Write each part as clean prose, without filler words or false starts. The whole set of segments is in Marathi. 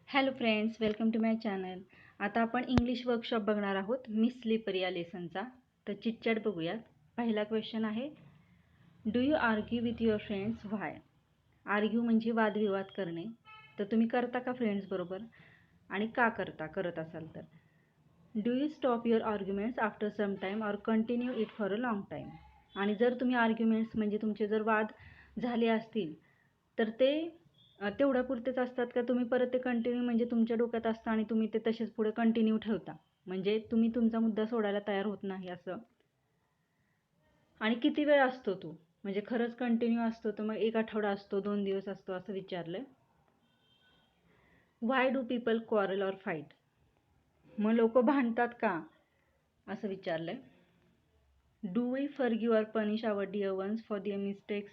Hello friends, welcome to my channel. आता आपण इंग्लिश वर्कशॉप बघणार आहोत मिस स्लीपर या लेसनचा. तर चिटचॅट बघूयात. पहिला क्वेश्चन आहे, do you argue with your friends why? Argue म्हणजे वादविवाद करणे. तर तुम्ही करता का फ्रेंड्स बरोबर आणि का करत असाल तर. Do you stop your arguments after some time or continue it for a long time? आणि जर तुम्ही आर्ग्युमेंट्स म्हणजे तुमचे जर वाद झाले असतील तर ते तेवढ्यापुरतेच असतात का तुम्ही परत ते कंटिन्यू म्हणजे तुमच्या डोक्यात असतं आणि तुम्ही ते तसेच पुढे कंटिन्यू ठेवता, म्हणजे तुम्ही तुमचा मुद्दा सोडायला तयार होत नाही असं. आणि किती वेळ असतो तो, म्हणजे खरंच कंटिन्यू असतो तर मग 1 आठवडा असतो, 2 दिवस असतो असं विचारलंय. Why do people quarrel or fight? मग लोक भांडतात का असं विचारलंय. Do we forgive or punish our dear ones for their mistakes?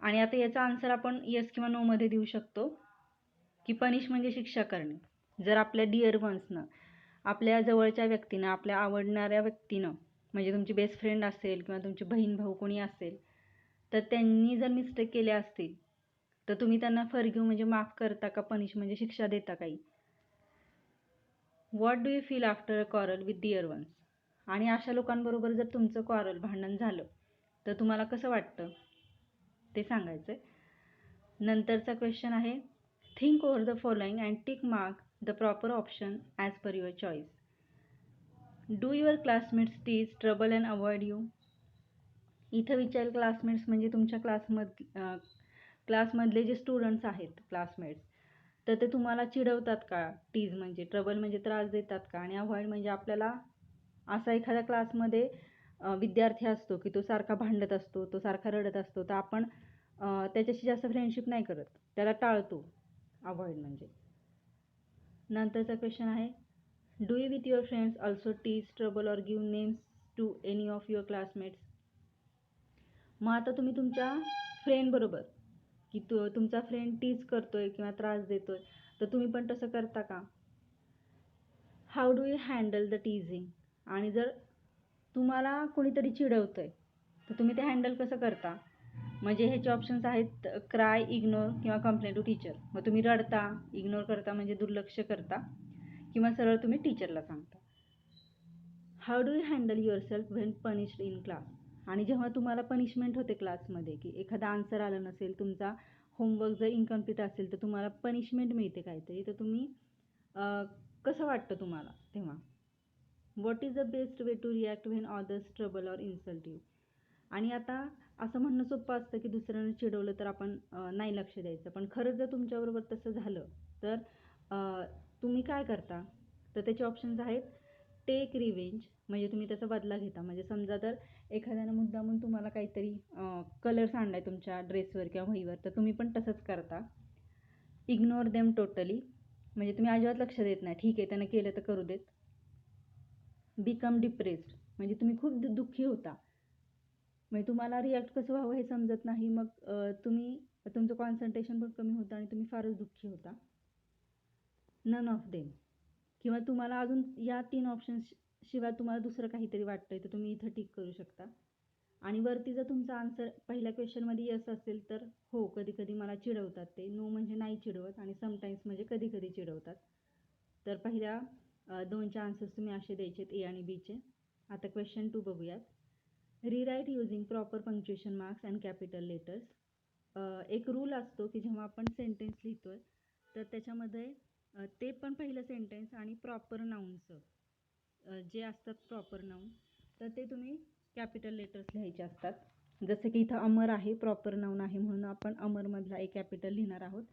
आणि आता याचा आन्सर आपण येस किंवा नो मध्ये देऊ शकतो की पनिश म्हणजे शिक्षा करणे. जर आपल्या डिअर वन्सनं, आपल्या जवळच्या व्यक्तीनं, आपल्या आवडणाऱ्या व्यक्तीनं, म्हणजे तुमची बेस्ट फ्रेंड असेल किंवा तुमची बहीण भाऊ कोणी असेल, तर त्यांनी जर मिस्टेक केल्या असतील तर तुम्ही त्यांना फॉरगिव्ह म्हणजे माफ करता का, पनिश म्हणजे शिक्षा देता काही? What do you feel after a quarrel with dear ones? आणि अशा लोकांबरोबर जर तुमचं क्वारल भांडण झालं तर तुम्हाला कसं वाटतं ते सांगायचं. नंतरचा क्वेश्चन आहे, think over the following and tick mark the proper option as per your choice. Do your classmates tease trouble and avoid you? इथं विचार क्लासमेट्स म्हणजे तुमच्या क्लासमधले जे स्टुडंट्स आहेत क्लासमेट्स, तर ते तुम्हाला चिडवतात का? टीज म्हणजे ट्रबल म्हणजे त्रास देतात का? आणि अवॉइड म्हणजे आपल्याला असा एखाद्या क्लासमध्ये विद्यार्थी असतो की तो सारखा भांडत असतो, तो सारखा रडत असतो, तर आपण त्याच्याशी जास्त फ्रेंडशिप नाही करत, त्याला टाळतो. अवॉइड म्हणजे. नंतरचा क्वेश्चन आहे, do you with your friends also tease trouble or give names to any of your classmates? मग आता तुम्ही तुमच्या फ्रेंड बरोबर की तुमचा फ्रेंड टीज करतोय किंवा त्रास देतोय तर तुम्ही पण तसं करता का? How do you handle the teasing? आणि जर तुम्हाला कोणीतरी चिडवतंय तर तुम्ही ते हँडल कसं करता? म्हणजे ह्याचे ऑप्शन्स आहेत, क्राय, इग्नोर किंवा कंप्लेंट टू टीचर. मग तुम्ही रडता, इग्नोर करता म्हणजे दुर्लक्ष करता, किंवा सरळ तुम्ही टीचरला सांगता. How do you handle your self when punished in class? आणि जेव्हा तुम्हाला पनिशमेंट होते क्लासमध्ये की एखादा आन्सर आलं नसेल, तुमचा होमवर्क जर इनकम्प्लीट असेल तर तुम्हाला पनिशमेंट मिळते काहीतरी, तर तुम्ही कसं वाटतं तुम्हाला तेव्हा? What is the best way to react when others trouble or insult you? आणि आता असं म्हणणं सोपं असतं की दुसऱ्यानं चिडवलं तर आपण नाही लक्ष द्यायचं, पण खरंच जर तुमच्याबरोबर तसं झालं तर तुम्ही काय करता? तर त्याचे ऑप्शन्स आहेत, टेक रिवेंज म्हणजे तुम्ही त्याचा बदला घेता. म्हणजे समजा जर एखाद्यानं मुद्दामून तुम्हाला काहीतरी कलर्स आणलाय तुमच्या ड्रेसवर किंवा वहीवर, तर तुम्ही पण तसंच करता. इग्नोर देम टोटली म्हणजे तुम्ही अजिबात लक्ष देत नाही, ठीक आहे त्यानं केलं तर करू देत. बिकम डिप्रेस्ड म्हणजे तुम्ही खूप दुःखी होता, म्हणजे तुम्हाला रिॲक्ट कसं व्हावं हे समजत नाही, मग तुमचं कॉन्सन्ट्रेशन पण कमी होतं आणि तुम्ही फारच दुःखी होता. नन ऑफ देम किंवा तुम्हाला अजून या 3 ऑप्शन्स शिवाय तुम्हाला दुसरं काहीतरी वाटतंय तर तुम्ही इथं टिक करू शकता. आणि वरती जर तुमचा आन्सर पहिल्या क्वेश्चनमध्ये येस असेल तर हो, कधी कधी मला चिडवतात ते. नो म्हणजे नाही चिडवत, आणि समटाईम्स म्हणजे कधी कधी चिडवतात. तर पहिल्या 2चे आन्सर्स तुम्ही असे द्यायचे, ए आणि बीचे. आता क्वेश्चन 2 बघूयात. Rewrite using proper punctuation marks and capital letters. एक रूल असतो की जेव्हा आपण सेंटेन्स लिहितोय तर त्याच्यामध्ये ते पण पहिलं सेंटेन्स आणि प्रॉपर नाऊनचं जे असतात प्रॉपर नाऊन, तर ते तुम्ही कॅपिटल लेटर्स लिहायचे असतात. जसं की इथं अमर आहे, प्रॉपर नाऊन आहे म्हणून आपण अमरमधला एक कॅपिटल लिहिणार आहोत.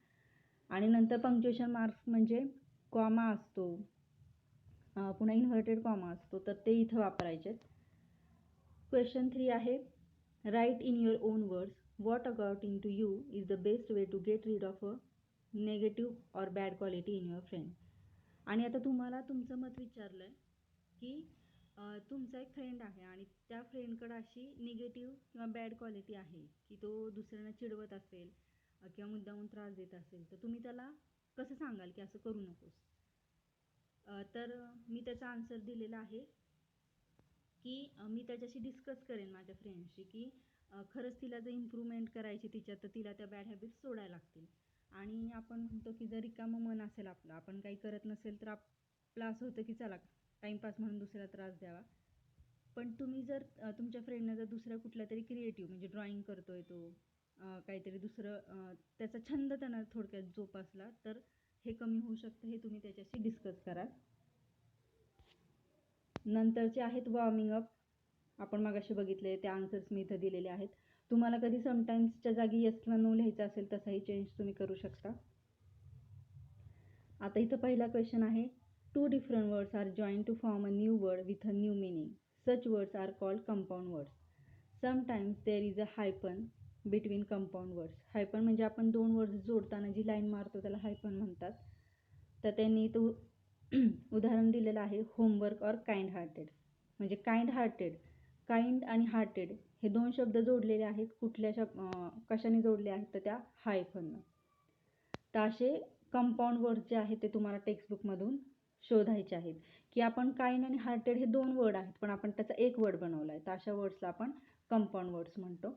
आणि नंतर पंक्च्युएशन मार्क्स म्हणजे कॉमा असतो, पुन्हा इन्व्हर्टेड कॉमा असतो, तर ते इथं वापरायचे. क्वेश्चन 3 आहे, write in your own words what according to you is the best way to get rid of a negative or bad quality in your friend. आणि आता तुम्हाला तुमचं मत विचारलं आहे की तुमचा एक फ्रेंड आहे आणि त्या फ्रेंडकडे अशी निगेटिव्ह किंवा बॅड क्वालिटी आहे की तो दुसऱ्यांना चिडवत असेल किंवा मुद्दामून त्रास देत असेल, तर तुम्ही त्याला कसं सांगाल की असं करू नकोस? तर मी त्याचा आन्सर दिलेला आहे की मी त्याच्याशी डिस्कस करेन माझ्या फ्रेंडशी की खरंच तिला जर इम्प्रूव्हमेंट करायची तिच्यात, तर तिला त्या बॅड हॅबिट्स सोडायला लागतील. आणि आपण म्हणतो की जर रिकामं मन असेल आपलं, आपण काही करत नसेल तर आपलं असं होतं की चला टाईमपास म्हणून दुसऱ्याला त्रास द्यावा. पण तुम्ही जर तुमच्या फ्रेंडनं जर दुसऱ्या कुठला तरी क्रिएटिव्ह म्हणजे ड्रॉइंग करतोय तो, काहीतरी दुसरं त्याचा छंद त्यांना थोडक्यात जोपासला तर हे कमी होऊ शकतं. हे तुम्ही त्याच्याशी डिस्कस करा. नंतरचे आहेत वॉर्मिंग अप. आपण मगाशी बघितले ते आन्सर्स मी इथं दिलेले आहेत. तुम्हाला कधी समटाईम्सच्या जागी येस किंवा नो लिहायचं असेल तसाही चेंज तुम्ही करू शकता. आता इथं पहिला क्वेश्चन आहे, 2 different words are joined to form a new word with a new meaning. Such words are called compound words. Sometimes there is a hyphen between compound words. हायपन म्हणजे आपण दोन वर्ड्स जोडताना जी लाईन मारतो त्याला हायपन म्हणतात. तर त्यांनी तो उदाहरण दिलेलं आहे, होमवर्क और काइंड हार्टेड. म्हणजे काइंड हार्टेड, काइंड आणि हार्टेड हे दोन शब्द जोडलेले आहेत. कशाने जोडले आहेत तर त्या हायफननं. तर असे कंपाऊंड वर्ड्स जे आहेत ते तुम्हाला टेक्स्टबुकमधून शोधायचे आहेत, की आपण काइंड आणि हार्टेड हे दोन वर्ड आहेत पण आपण त्याचा एक वर्ड बनवला आहे. तर अशा वर्ड्सला आपण कंपाऊंड वर्ड्स म्हणतो.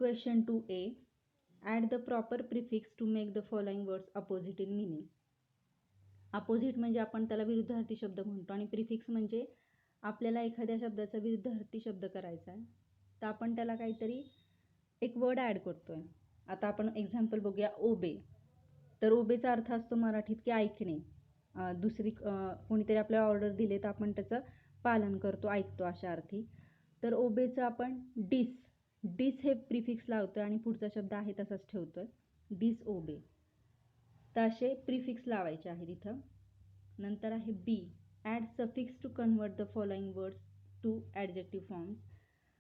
Question 2A, add the proper prefix to make the following words opposite in meaning. Opposite म्हणजे आपण त्याला विरुद्धार्थी शब्द म्हणतो आणि प्रिफिक्स म्हणजे आपल्याला एखाद्या शब्दाचा विरुद्धार्थी शब्द करायचा आहे तर आपण त्याला काहीतरी एक वर्ड ॲड करतोय. आता आपण एक्झाम्पल बघूया, ओबे. तर ओबेचा अर्थ असतो मराठीत की ऐकणे. दुसरी कोणीतरी आपल्याला ऑर्डर दिले तर आपण त्याचं पालन करतो, ऐकतो अशा अर्थी. तर ओबेचं आपण डिस हे प्रिफिक्स लावतोय आणि पुढचा शब्द आहे तसाच ठेवतोय, डिस ओबे. तर असे प्रिफिक्स लावायचे आहेत इथं. नंतर आहे B, add suffix to convert the following words to adjective forms.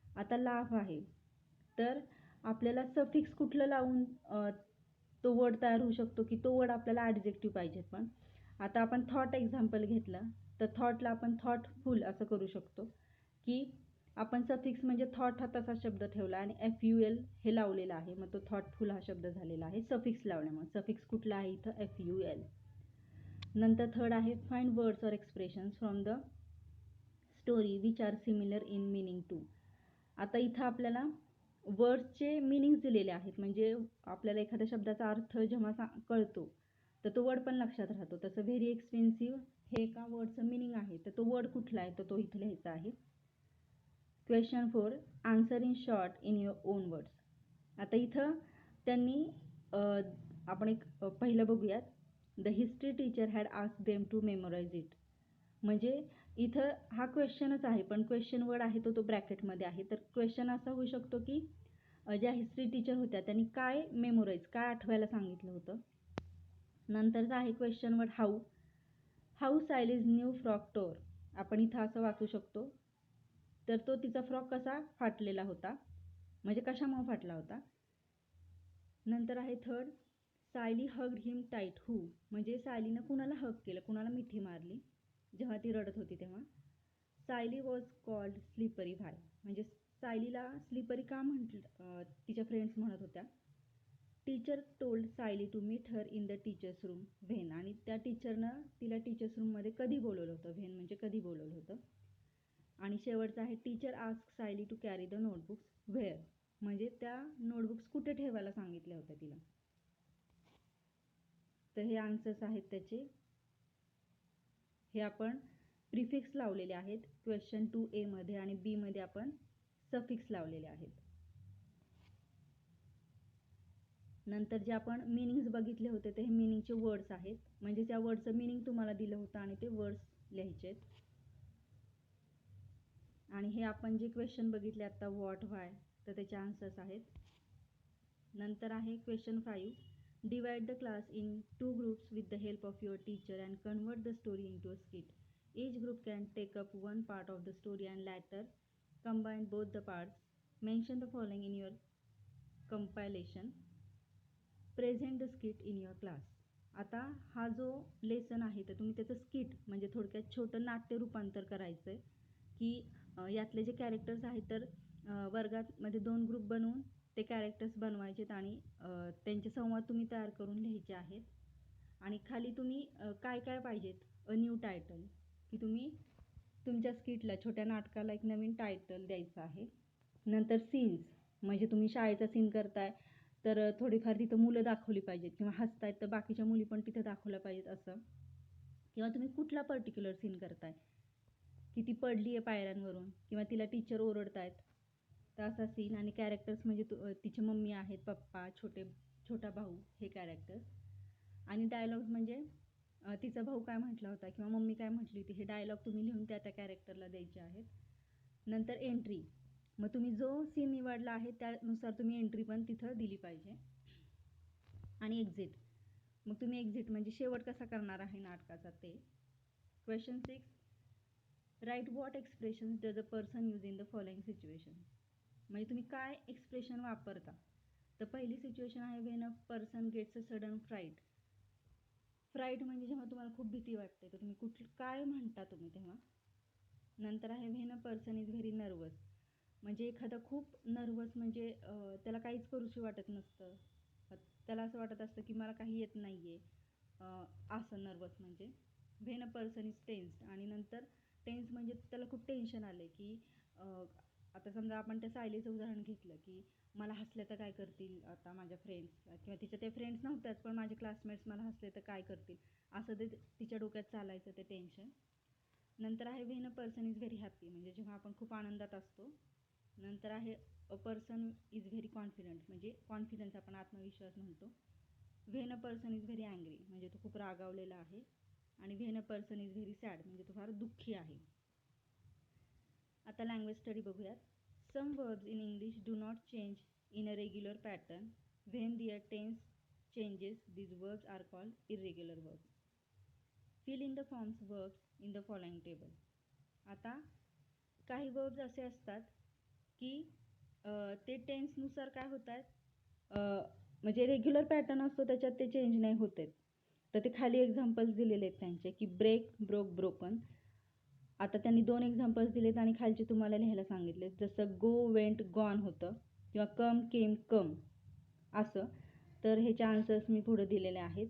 आता लाभ आहे तर आपल्याला सफिक्स कुठलं लावून तो वर्ड तयार होऊ शकतो की तो वर्ड आपल्याला ॲडजेक्टिव्ह पाहिजे. पण आता आपण थॉट एक्झाम्पल घेतलं तर थॉटला आपण थॉटफुल असं करू शकतो, की आपण सफिक्स म्हणजे थॉट हा तसा शब्द ठेवला आणि FUL हे लावलेलं आहे, मग तो थॉटफुल हा शब्द झालेला आहे सफिक्स लावल्यामुळे. सफिक्स कुठला आहे इथं, FUL. नंतर थर्ड आहे, find words or expressions from the story which are similar in meaning to. आता इथं आपल्याला वर्ड्सचे मिनिंग्स दिलेले आहेत, म्हणजे आपल्याला एखाद्या शब्दाचा अर्थ जेव्हा कळतो तर तो वर्ड पण लक्षात राहतो. तसं व्हेरी एक्सपेन्सिव्ह हे एका वर्डचं मिनिंग आहे, तर तो वर्ड कुठला आहे तर तो इथं लिहायचा आहे. Question 4, answer in short in your own words. आता इथं त्यांनी आपण एक पहिलं बघूयात, the history teacher had asked them to memorise it. म्हणजे इथं हा क्वेश्चनच आहे पण क्वेश्चन वर्ड आहे तो ब्रॅकेटमध्ये आहे. तर क्वेश्चन असा होऊ शकतो की ज्या हिस्ट्री टीचर होत्या त्यांनी काय मेमोराइज, काय आठवायला सांगितलं होतं. नंतरचा आहे question word how Sayali's new frock tore. आपण इथं असं वाचू शकतो, तर तो तिचा फ्रॉक कसा फाटलेला होता, म्हणजे कशामुळे फाटला होता. नंतर आहे थर्ड, सायली हग्ड हिम टाईट हू. म्हणजे सायलीनं कुणाला हग केलं, कुणाला मिठी मारली जेव्हा ती रडत होती तेव्हा. Sayali was called slippery why. म्हणजे सायलीला स्लिपरी का म्हटलं तिच्या फ्रेंड्स म्हणत होत्या. Teacher told Sayali to meet her in the teacher's room when. आणि त्या टीचरनं तिला टीचर्स रूममध्ये कधी बोलवलं होतं, व्हेन म्हणजे कधी बोलवलं होतं. आणि शेवटचं आहे, teacher ask Sayali to carry the notebooks where. म्हणजे त्या नोटबुक्स कुठे ठेवायला सांगितल्या होत्या तिला. तर हे आन्सर्स आहेत त्याचे. हे आपण प्रिफिक्स लावलेले आहेत क्वेश्चन 2A मध्ये आणि B मध्ये आपण सफिक्स लावलेले आहेत. नंतर जे आपण मिनिंग्स बघितले होते ते हे मिनिंगचे वर्ड्स आहेत, म्हणजे त्या वर्डचं मिनिंग तुम्हाला दिलं होतं आणि ते वर्ड्स लिहायचे. आणि हे आपण जे क्वेश्चन बघितले आता व्हॉट व्हाय तर त्याचे आन्सर्स आहेत. नंतर आहे question 5, divide the class in 2 groups with the help of your teacher and convert the story into a skit. Each group can take up one part of the story and later combine both the parts. Mention the following in your compilation. Present the skit in your class. आता हा जो लेसन आहे तर तुम्ही त्याचं स्किट म्हणजे थोडक्यात छोटं नाट्य रूपांतर करायचं आहे, की यातले जे कॅरेक्टर्स आहेत तर वर्गामध्ये 2 ग्रुप बनवून ते कॅरेक्टर्स बनवायचेत आणि त्यांचे संवाद तुम्ही तयार करून लिहायचे आहेत. आणि खाली तुम्ही काय काय पाहिजेत, अ न्यू टायटल, की तुम्ही तुमच्या स्किटला, छोट्या नाटकाला एक नवीन टायटल द्यायचं आहे. नंतर सीन्स म्हणजे तुम्ही शाळेचा सीन करताय तर थोडीफार तिथं मुलं दाखवली पाहिजेत किंवा हसतायत तर बाकीच्या मुली पण तिथं दाखवल्या पाहिजेत असं. किंवा तुम्ही कुठला पर्टिक्युलर सीन करताय, की ती पडली आहे पायऱ्यांवरून किंवा तिला टीचर ओरडतायत, तर असा सीन. आणि कॅरेक्टर्स म्हणजे तिची मम्मी आहेत, पप्पा, छोटा भाऊ, हे कॅरेक्टर्स. आणि डायलॉग्स म्हणजे तिचा भाऊ काय म्हटला होता किंवा मम्मी काय म्हटली होती, हे डायलॉग तुम्ही लिहून त्या कॅरेक्टरला द्यायचे आहेत. नंतर एंट्री, मग तुम्ही जो सीन निवडला आहे त्यानुसार तुम्ही एंट्री पण तिथं दिली पाहिजे. आणि एक्झिट, मग तुम्ही एक्झिट म्हणजे शेवट कसा करणार आहे नाटकाचा ते. Question 6, write what expression does a person use in the following situation. म्हणजे तुम्ही काय एक्सप्रेशन वापरता. तर पहिली सिच्युएशन आहे when a person gets a sudden fright. Fright म्हणजे जेव्हा तुम्हाला खूप भीती वाटते, तर तुम्ही काय म्हणता तुम्ही तेव्हा. नंतर आहे when a person is very nervous, म्हणजे एखादा खूप नर्वस म्हणजे त्याला काहीच करूशी वाटत नसतं, त्याला असं वाटत असतं की मला काही येत नाही आहे, असं नर्वस म्हणजे. When a person is tensed, आणि नंतर टेन्स म्हणजे त्याला खूप टेन्शन आलं की आता समजा आपण त्या सायलीचं उदाहरण घेतलं की मला हसले तर काय करतील आता माझ्या फ्रेंड्स, किंवा तिच्या ते फ्रेंड्स नव्हत्याच पण माझे क्लासमेट्स मला हसले तर काय करतील, असं ते तिच्या डोक्यात चालायचं ते टेन्शन. नंतर आहे when a person is very happy, म्हणजे जेव्हा आपण खूप आनंदात असतो. नंतर आहे a person is very confident, म्हणजे कॉन्फिडन्स आपण आत्मविश्वास म्हणतो. When a person is very angry, म्हणजे तो खूप रागावलेला आहे. आणि when a person is very sad, म्हणजे तो फार दुःखी आहे. आता लँग्वेज स्टडी बघूयात. Some verbs in English do not change in a regular pattern. When their tense changes these verbs are called irregular verbs. Fill in the forms verbs in the following table. आता काही verbs असे असतात की ते टेन्सनुसार काय होतात, म्हणजे रेग्युलर पॅटर्न असतो त्याच्यात ते चेंज नाही होत आहेत. तर ते खाली एक्झाम्पल्स दिलेले आहेत त्यांचे की ब्रेक, ब्रोक, ब्रोकन. आता त्यांनी 2 एक्झाम्पल्स दिलेत आणि खालचे तुम्हाला लिहायला सांगितले, जसं गो, वेंट, गॉन होतं किंवा कम, केम, कम असं. तर ह्याचे आन्सर्स मी पुढे दिलेले आहेत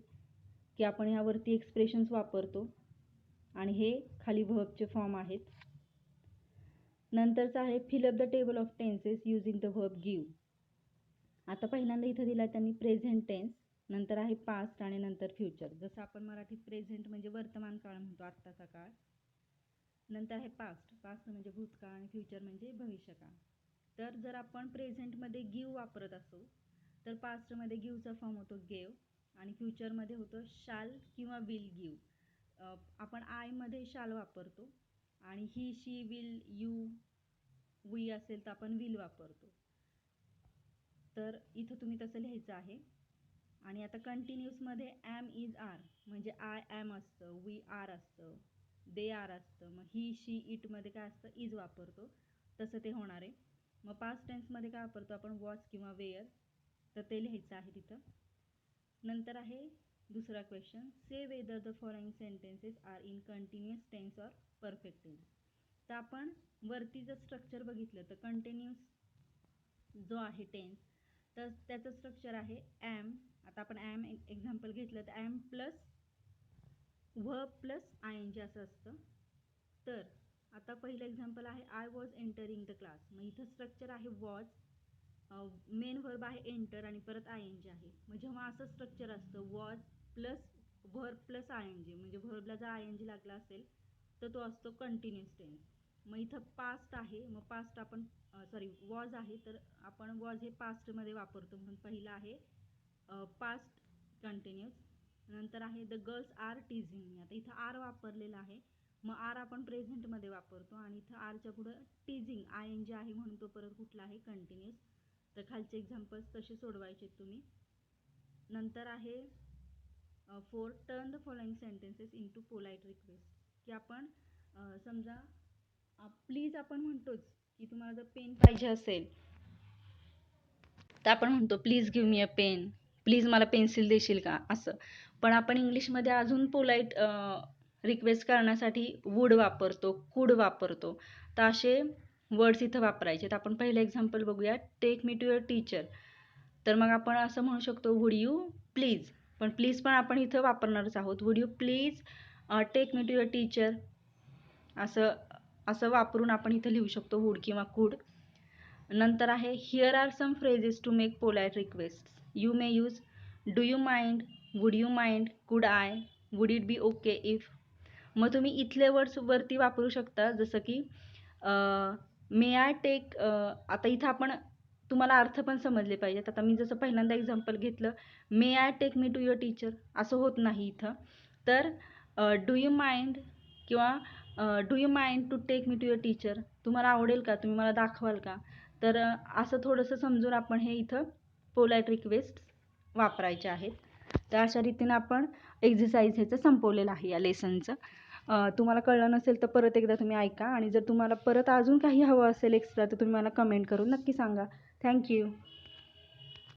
की आपण ह्यावरती एक्सप्रेशन्स वापरतो आणि हे खाली व्हर्बचे फॉर्म आहेत. नंतरचं आहे fill up the table of tenses using the verb give. आता पहिल्यांदा इथं दिला त्यांनी प्रेझेंट टेन्स, नंतर आहे पास्ट आणि नंतर फ्युचर. जसं आपण मराठीत प्रेझेंट म्हणजे वर्तमान काळ म्हणतो, आत्ताचा काळ. नंतर आहे पास्ट, पास्ट म्हणजे भूतकाळ, आणि फ्युचर म्हणजे भविष्यकाळ. तर जर आपण प्रेझेंटमध्ये गिव्ह वापरत असू तर पास्टमध्ये गिव्हचा फॉर्म होतो गेव, आणि फ्युचरमध्ये होतं शाल किंवा विल गिव्ह. आपण आयमध्ये शाल वापरतो आणि ही, शी, विल, यू, वी असेल तर आपण विल वापरतो. तर इथं तुम्ही तसं लिहायचं आहे. आणि आता कंटिन्यूसमध्ये ॲम, इज, आर, म्हणजे आय ॲम असतं, वी आर असतं, दे आर असतं. मग ही, शी, इटमध्ये काय असतं, इज वापरतो, तसं ते होणार आहे. मग पास्ट टेन्समध्ये काय वापरतो आपण, वॉच किंवा वेअर, तर ते लिहायचं आहे तिथं. नंतर आहे दुसरा question, say whether the following sentences are in continuous tense or perfect tense. तर आपण वरती जर स्ट्रक्चर बघितलं तर कंटिन्युअस जो आहे टेन्स, तर त्याचं स्ट्रक्चर आहे ॲम. आता आपण ॲम एक्झाम्पल घेतलं तर am plus verb plus I N G असं असतं. तर आता पहिलं एक्झाम्पल आहे I was entering the class. मग इथं स्ट्रक्चर आहे वॉज, मेन व्हर्ब आहे एंटर आणि परत आय एन जी आहे. मग जेव्हा असं स्ट्रक्चर असतं was plus verb plus I N G, म्हणजे व्हर्बला जर आय एन जी लागला असेल तर तो असतो कंटिन्युअस टेन्स. मग इथं पास्ट आहे, मग पास्ट आपण वॉज आहे तर आपण वॉज हे पास्टमध्ये वापरतो, म्हणून पहिलं आहे पास्ट कंटिन्युअस. नंतर आहे द गर्ल्स आर टीझिंग मी. आता इथं आर वापरलेला आहे, मग आर आपण प्रेझेंटमध्ये वापरतो आणि इथं आरच्या पुढं टीझिंग आय एन जी आहे म्हणून तो परत कुठला आहे, कंटिन्युअस. तर खालचे एक्झाम्पल्स तसे सोडवायचे तुम्ही. नंतर आहे 4, turn the following sentences into polite request. की आपण समजा प्लीज आपण म्हणतोच की तुम्हाला जर पेन पाहिजे असेल तर आपण म्हणतो please give me a pen, please मला पेन्सिल देशील का, असं. पण आपण इंग्लिशमध्ये अजून पोलाइट रिक्वेस्ट करण्यासाठी वूड वापरतो, कुड वापरतो. तर असे वर्ड्स इथं वापरायचे. तर आपण पहिलं एक्झाम्पल बघूया, take me to your teacher. तर मग आपण असं म्हणू शकतो वूड यू प्लीज, पण प्लीज पण आपण इथं वापरणारच आहोत. Would you please take me to your teacher, असं वापरून आपण इथं लिहू शकतो वूड किंवा कुड. नंतर आहे here are some phrases to make polite request. You may use do you mind, would you mind, could I, would it be okay if. मग तुम्ही इथले वर्ड्स वरती वापरू शकता, जसं की मे आय टेक. आता इथं आपण तुम्हाला अर्थ पण समजले पाहिजेत. आता मी जसं पहिल्यांदा एक्झाम्पल घेतलं, may I take me to your teacher, असं होत नाही इथं. तर डू यू माइंड किंवा do you mind to take me to your teacher, तुम्हाला आवडेल का, तुम्ही मला दाखवाल का. तर असं थोडंसं समजून आपण हे इथं पोलाईट रिक्वेस्ट वापरायचे आहेत. तर अशा रीतीने आपण एक्झरसाइज ह्याचं संपवलेलं आहे या लेसनचं. तुम्हाला कळलं नसेल तर परत एकदा तुम्ही ऐका, आणि जर तुम्हाला परत अजून काही हवं असेल एक्स्ट्रा तर तुम्ही मला कमेंट करून नक्की सांगा. थँक्यू.